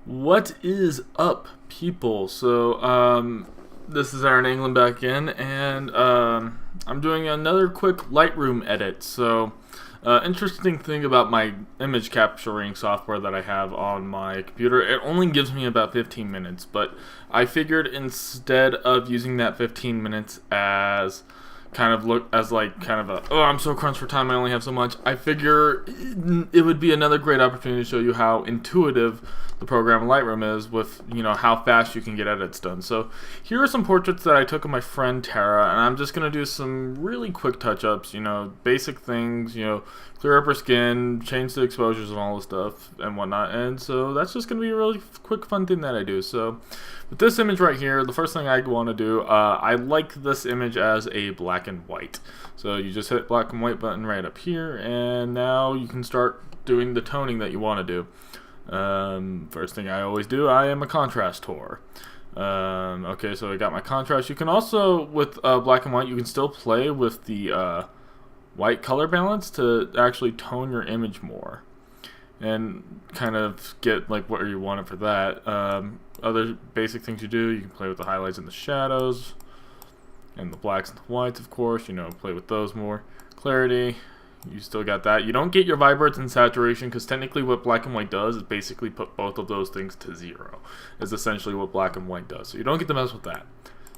What is up, people? This is Aaron England back in, and I'm doing another quick Lightroom edit. Interesting thing about my image capturing software that I have on my computer, it only gives me about 15 minutes, but I figured instead of using that 15 minutes as oh, I'm so crunched for time, I only have so much, I figure it would be another great opportunity to show you how intuitive the program Lightroom is with, how fast you can get edits done. So here are some portraits that I took of my friend Tara, and I'm just going to do some really quick touch-ups, basic things, clear up her skin, change the exposures and all this stuff and whatnot. And so that's just going to be a really quick, fun thing that I do. So with this image right here, the first thing I want to do, I like this image as a black and white. So you just hit black and white button right up here, and now you can start doing the toning that you want to do. First thing I always do, I am a contrast whore. Okay, so I got my contrast. You can also, with black and white, you can still play with the white color balance to actually tone your image more and kind of get like what you want it for that. Other basic things you do, you can play with the highlights and the shadows and the blacks and the whites, of course, play with those more. Clarity, you still got that. You don't get your vibrance and saturation, because technically what black and white does is basically put both of those things to 0. Is essentially what black and white does. So you don't get to mess with that.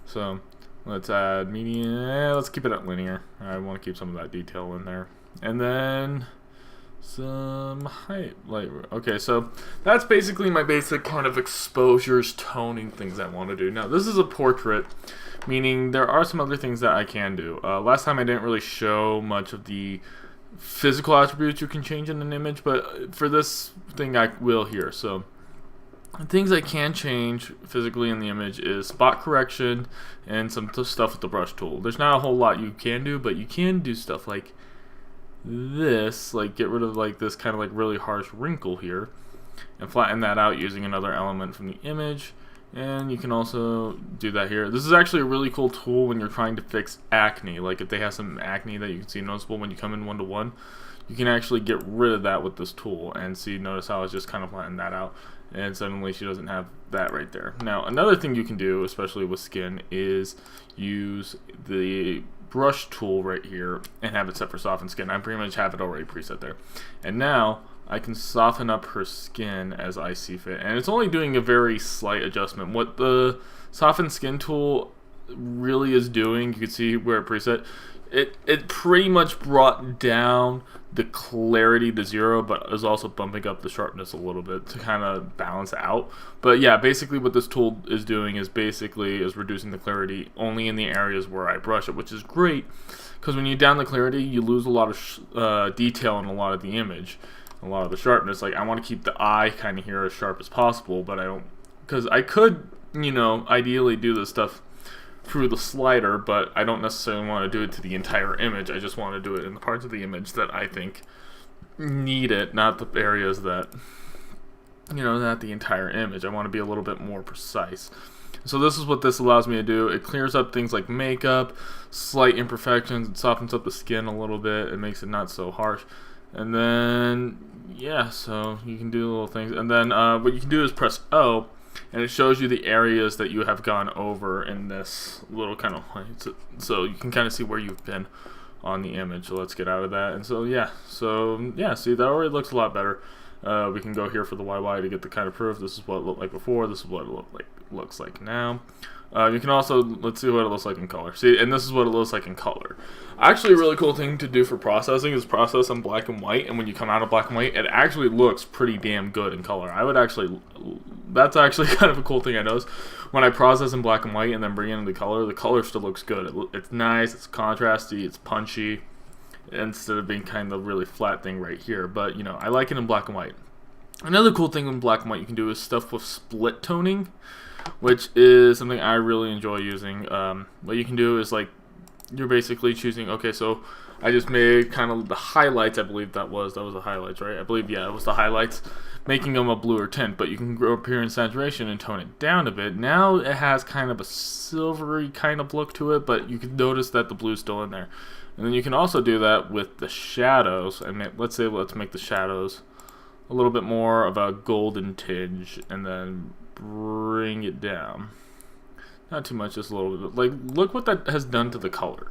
So let's add median. Let's keep it at linear. I want to keep some of that detail in there. And then some height. Okay, so that's basically my basic kind of exposures, toning things I want to do. Now this is a portrait, meaning there are some other things that I can do. Last time I didn't really show much of the physical attributes you can change in an image, but for this thing I will here. So things I can change physically in the image is spot correction and some stuff with the brush tool. There's not a whole lot you can do, but you can do stuff like this, like get rid of like this kind of like really harsh wrinkle here and flatten that out using another element from the image. And you can also do that here. This is actually a really cool tool when you're trying to fix acne. Like if they have some acne that you can see noticeable when you come in 1-to-1, you can actually get rid of that with this tool. And see, notice how it's just kind of flattened that out, and suddenly she doesn't have that right there. Now another thing you can do, especially with skin, is use the brush tool right here and have it set for soften skin. I pretty much have it already preset there. And now I can soften up her skin as I see fit, and it's only doing a very slight adjustment. What the soften skin tool really is doing, you can see where it preset, it pretty much brought down the clarity to 0, but is also bumping up the sharpness a little bit to kind of balance out. But yeah, basically what this tool is doing is reducing the clarity only in the areas where I brush it, which is great, because when you down the clarity, you lose a lot of detail in a lot of the image. A lot of the sharpness. Like I want to keep the eye kind of here as sharp as possible, but I don't, because I could, ideally do this stuff through the slider, but I don't necessarily want to do it to the entire image. I just want to do it in the parts of the image that I think need it, not the areas that, not the entire image. I want to be a little bit more precise. So this is what this allows me to do. It clears up things like makeup, slight imperfections, it softens up the skin a little bit, it makes it not so harsh. And then, yeah, so you can do little things. And then what you can do is press O, and it shows you the areas that you have gone over in this little kind of, so you can kind of see where you've been on the image. So let's get out of that. And so yeah, see, that already looks a lot better. We can go here for the YY to get the kind of proof. This is what it looked like before. This is what it looks like now. You can also, let's see what it looks like in color. See, and this is what it looks like in color. Actually, a really cool thing to do for processing is process on black and white, and when you come out of black and white, it actually looks pretty damn good in color. That's actually kind of a cool thing I noticed. When I process in black and white and then bring it into color, the color still looks good. It's nice, it's contrasty, it's punchy, instead of being kind of really flat thing right here. But, I like it in black and white. Another cool thing in black and white you can do is stuff with split toning, which is something I really enjoy using. What you can do is you're basically choosing, okay, so I just made kind of the highlights, I believe that was the highlights, right? I believe, yeah, it was the highlights, making them a bluer tint, but you can go up here in saturation and tone it down a bit. Now it has kind of a silvery kind of look to it, but you can notice that the blue's still in there. And then you can also do that with the shadows. Let's make the shadows a little bit more of a golden tinge, and then bring it down. Not too much, just a little bit. Like, look what that has done to the color.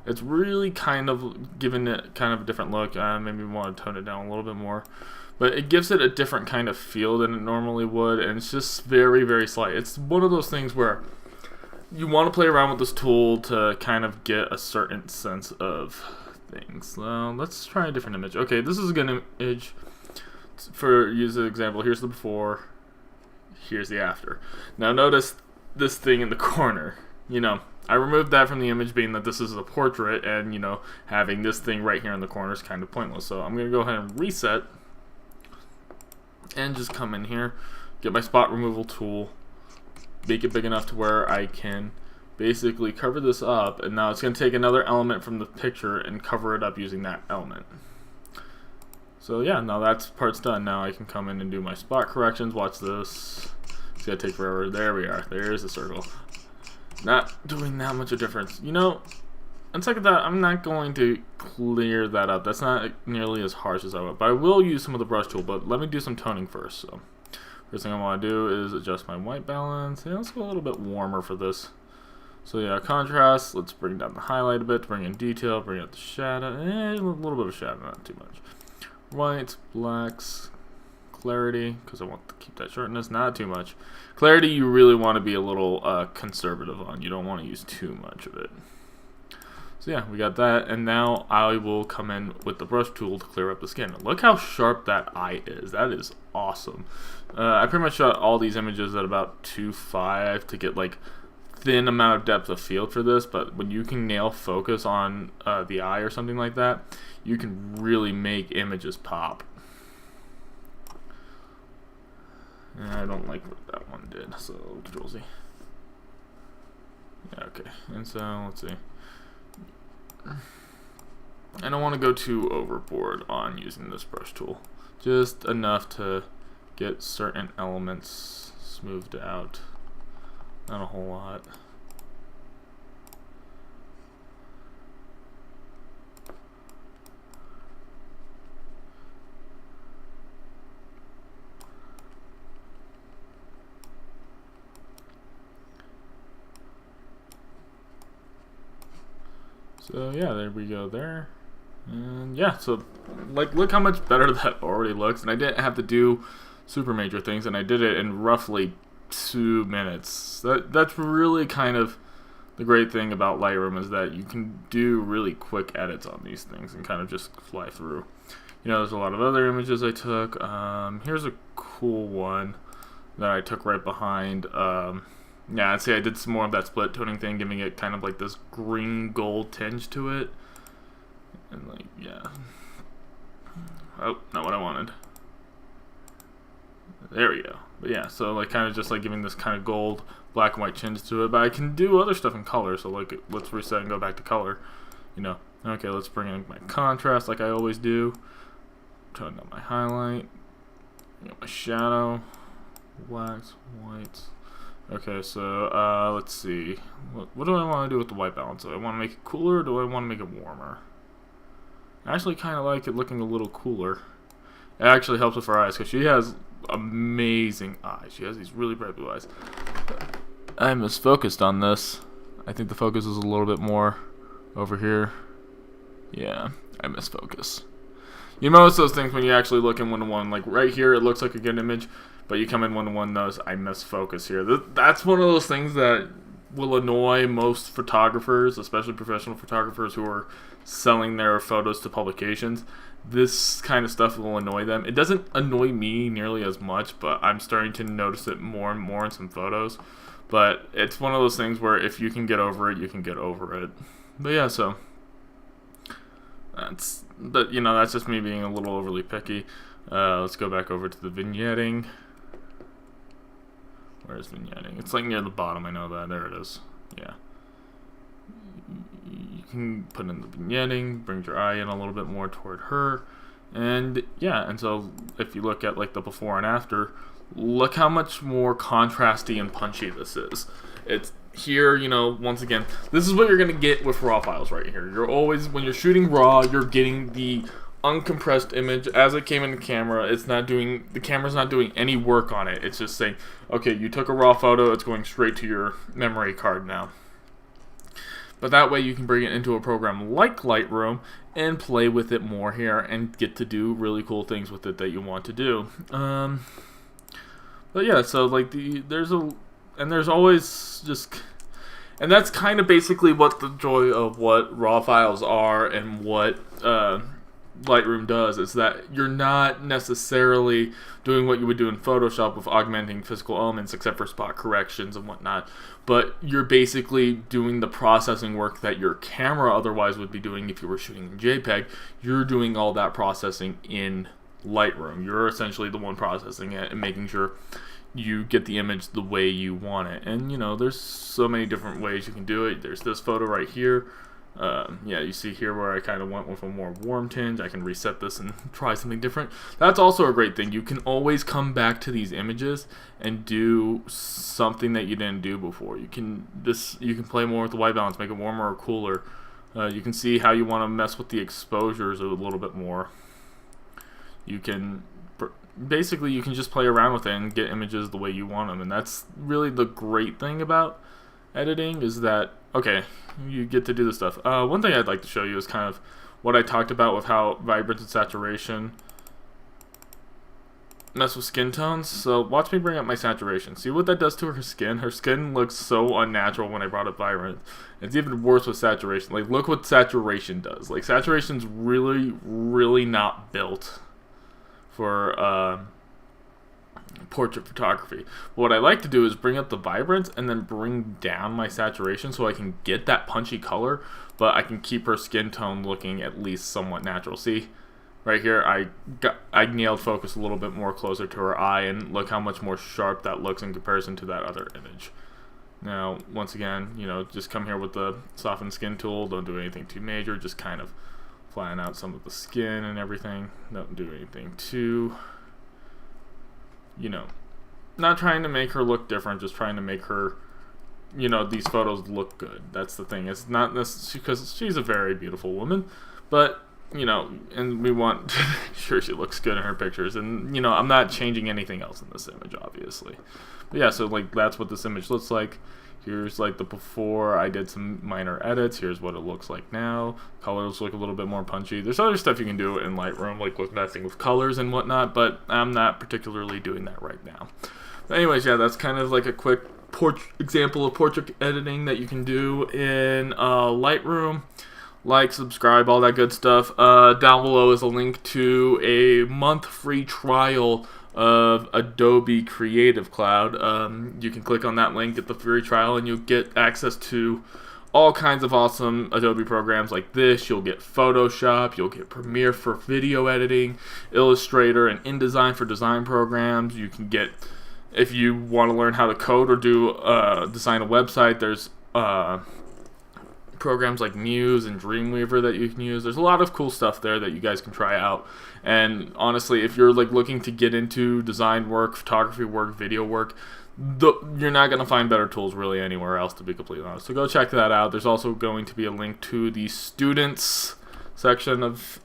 It's really kind of given it kind of a different look. Maybe we want to tone it down a little bit more. But it gives it a different kind of feel than it normally would, and it's just very, very slight. It's one of those things where you want to play around with this tool to kind of get a certain sense of things. So let's try a different image. Okay, this is a good image. For use an example, here's the before, here's the after. Now notice this thing in the corner. I removed that from the image, being that this is a portrait, and having this thing right here in the corner is kind of pointless. So I'm gonna go ahead and reset and just come in here, get my spot removal tool, make it big enough to where I can basically cover this up, and now it's going to take another element from the picture and cover it up using that element. So yeah, now that part's done. Now I can come in and do my spot corrections. Watch this. It's going to take forever. There we are. There's the circle. Not doing that much of a difference. On second thought, I'm not going to clear that up. That's not nearly as harsh as I want. But I will use some of the brush tool. But let me do some toning first. So first thing I want to do is adjust my white balance. Yeah, let's go a little bit warmer for this. So yeah, contrast. Let's bring down the highlight a bit, bring in detail, bring out the shadow. A little bit of shadow, not too much. Whites, blacks, clarity, because I want to keep that sharpness, not too much. Clarity you really want to be a little conservative on. You don't want to use too much of it. So yeah, we got that, and now I will come in with the brush tool to clear up the skin. Look how sharp that eye is. That is awesome. I pretty much shot all these images at about 2.5 to get like thin amount of depth of field for this, but when you can nail focus on the eye or something like that, you can really make images pop. And I don't like what that one did, so Control Z. Yeah, okay, and so let's see. I don't want to go too overboard on using this brush tool. Just enough to get certain elements smoothed out. Not a whole lot. So yeah, there we go there. And yeah, so like look how much better that already looks, and I didn't have to do super major things, and I did it in roughly 2 minutes. That's really kind of the great thing about Lightroom, is that you can do really quick edits on these things and kind of just fly through. There's a lot of other images I took. Here's a cool one that I took right behind. Yeah, I'd say I did some more of that split toning thing, giving it kind of like this green gold tinge to it. And like, yeah. Oh, not what I wanted. There we go. But yeah, so like kind of just like giving this kind of gold, black and white tinge to it. But I can do other stuff in color, so like let's reset and go back to color. Okay, let's bring in my contrast like I always do. Tone down my highlight. My shadow. Blacks, whites. Okay, so let's see. What do I want to do with the white balance? Do I want to make it cooler, or do I want to make it warmer? I actually kind of like it looking a little cooler. It actually helps with her eyes, because she has amazing eyes. She has these really bright blue eyes. I misfocused on this. I think the focus is a little bit more over here. Yeah, I misfocus. You notice those things when you actually look in 1:1. Like right here, it looks like a good image, but you come in 1:1, notice I misfocus here. That's one of those things that will annoy most photographers, especially professional photographers who are selling their photos to publications. This kind of stuff will annoy them. It doesn't annoy me nearly as much, but I'm starting to notice it more and more in some photos. But it's one of those things where if you can get over it, you can get over it. But yeah, so that's just me being a little overly picky. Let's go back over to the vignetting. Where's vignetting? It's like near the bottom, I know that. There it is. Yeah. You can put in the vignetting, bring your eye in a little bit more toward her. And yeah, and so if you look at like the before and after, look how much more contrasty and punchy this is. It's here, once again, this is what you're going to get with raw files right here. You're always, when you're shooting raw, you're getting the uncompressed image as it came in the camera. The camera's not doing any work on it. It's just saying, okay, you took a raw photo, it's going straight to your memory card now. But that way you can bring it into a program like Lightroom and play with it more here and get to do really cool things with it that you want to do. But yeah, so like there's always just, and that's kind of basically what the joy of what raw files are and what Lightroom does, is that you're not necessarily doing what you would do in Photoshop with augmenting physical elements except for spot corrections and whatnot, but you're basically doing the processing work that your camera otherwise would be doing if you were shooting in JPEG. You're doing all that processing in Lightroom. You're essentially the one processing it and making sure you get the image the way you want it. And you know, there's so many different ways you can do it. There's this photo right here. Yeah, you see here where I kind of went with a more warm tinge. I can reset this and try something different. That's also a great thing. You can always come back to these images and do something that you didn't do before. You can play more with the white balance, make it warmer or cooler. You can see how you want to mess with the exposures a little bit more. You can basically just play around with it and get images the way you want them, and that's really the great thing about editing, is that, okay, you get to do this stuff. One thing I'd like to show you is kind of what I talked about with how vibrance and saturation mess with skin tones. So watch me bring up my saturation. See what that does to her skin? Her skin looks so unnatural when I brought up vibrance. It's even worse with saturation. Like, look what saturation does. Like, saturation's really, really not built for portrait photography. What I like to do is bring up the vibrance and then bring down my saturation so I can get that punchy color, but I can keep her skin tone looking at least somewhat natural. See, right here, I nailed focus a little bit more closer to her eye, and look how much more sharp that looks in comparison to that other image. Now, once again, you know, just come here with the soften skin tool. Don't do anything too major. Just kind of flatten out some of the skin and everything. Don't do anything too, you know, not trying to make her look different, just trying to make her, you know, these photos look good. That's the thing. It's not necessarily because she's a very beautiful woman, but, you know, and we want to make sure she looks good in her pictures. And, you know, I'm not changing anything else in this image, obviously. But yeah, so like that's what this image looks like. Here's like the before. I did some minor edits. Here's what it looks like now. Colors look a little bit more punchy. There's other stuff you can do in Lightroom, like with messing with colors and whatnot, but I'm not particularly doing that right now. But anyways, yeah, that's kind of like a quick example of portrait editing that you can do in Lightroom. Like, subscribe, all that good stuff. Down below is a link to a month free trial of Adobe Creative Cloud. You can click on that link, get the free trial, and you'll get access to all kinds of awesome Adobe programs like this. You'll get Photoshop, you'll get Premiere for video editing, Illustrator, and InDesign for design programs. You can get, if you want to learn how to code or do design a website, there's programs like Muse and Dreamweaver that you can use. There's a lot of cool stuff there that you guys can try out. And honestly, if you're like looking to get into design work, photography work, video work, you're not going to find better tools really anywhere else, to be completely honest. So go check that out. There's also going to be a link to the students section of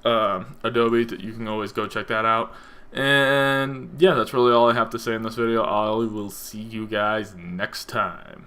Adobe that you can always go check that out. And yeah, that's really all I have to say in this video. I will see you guys next time.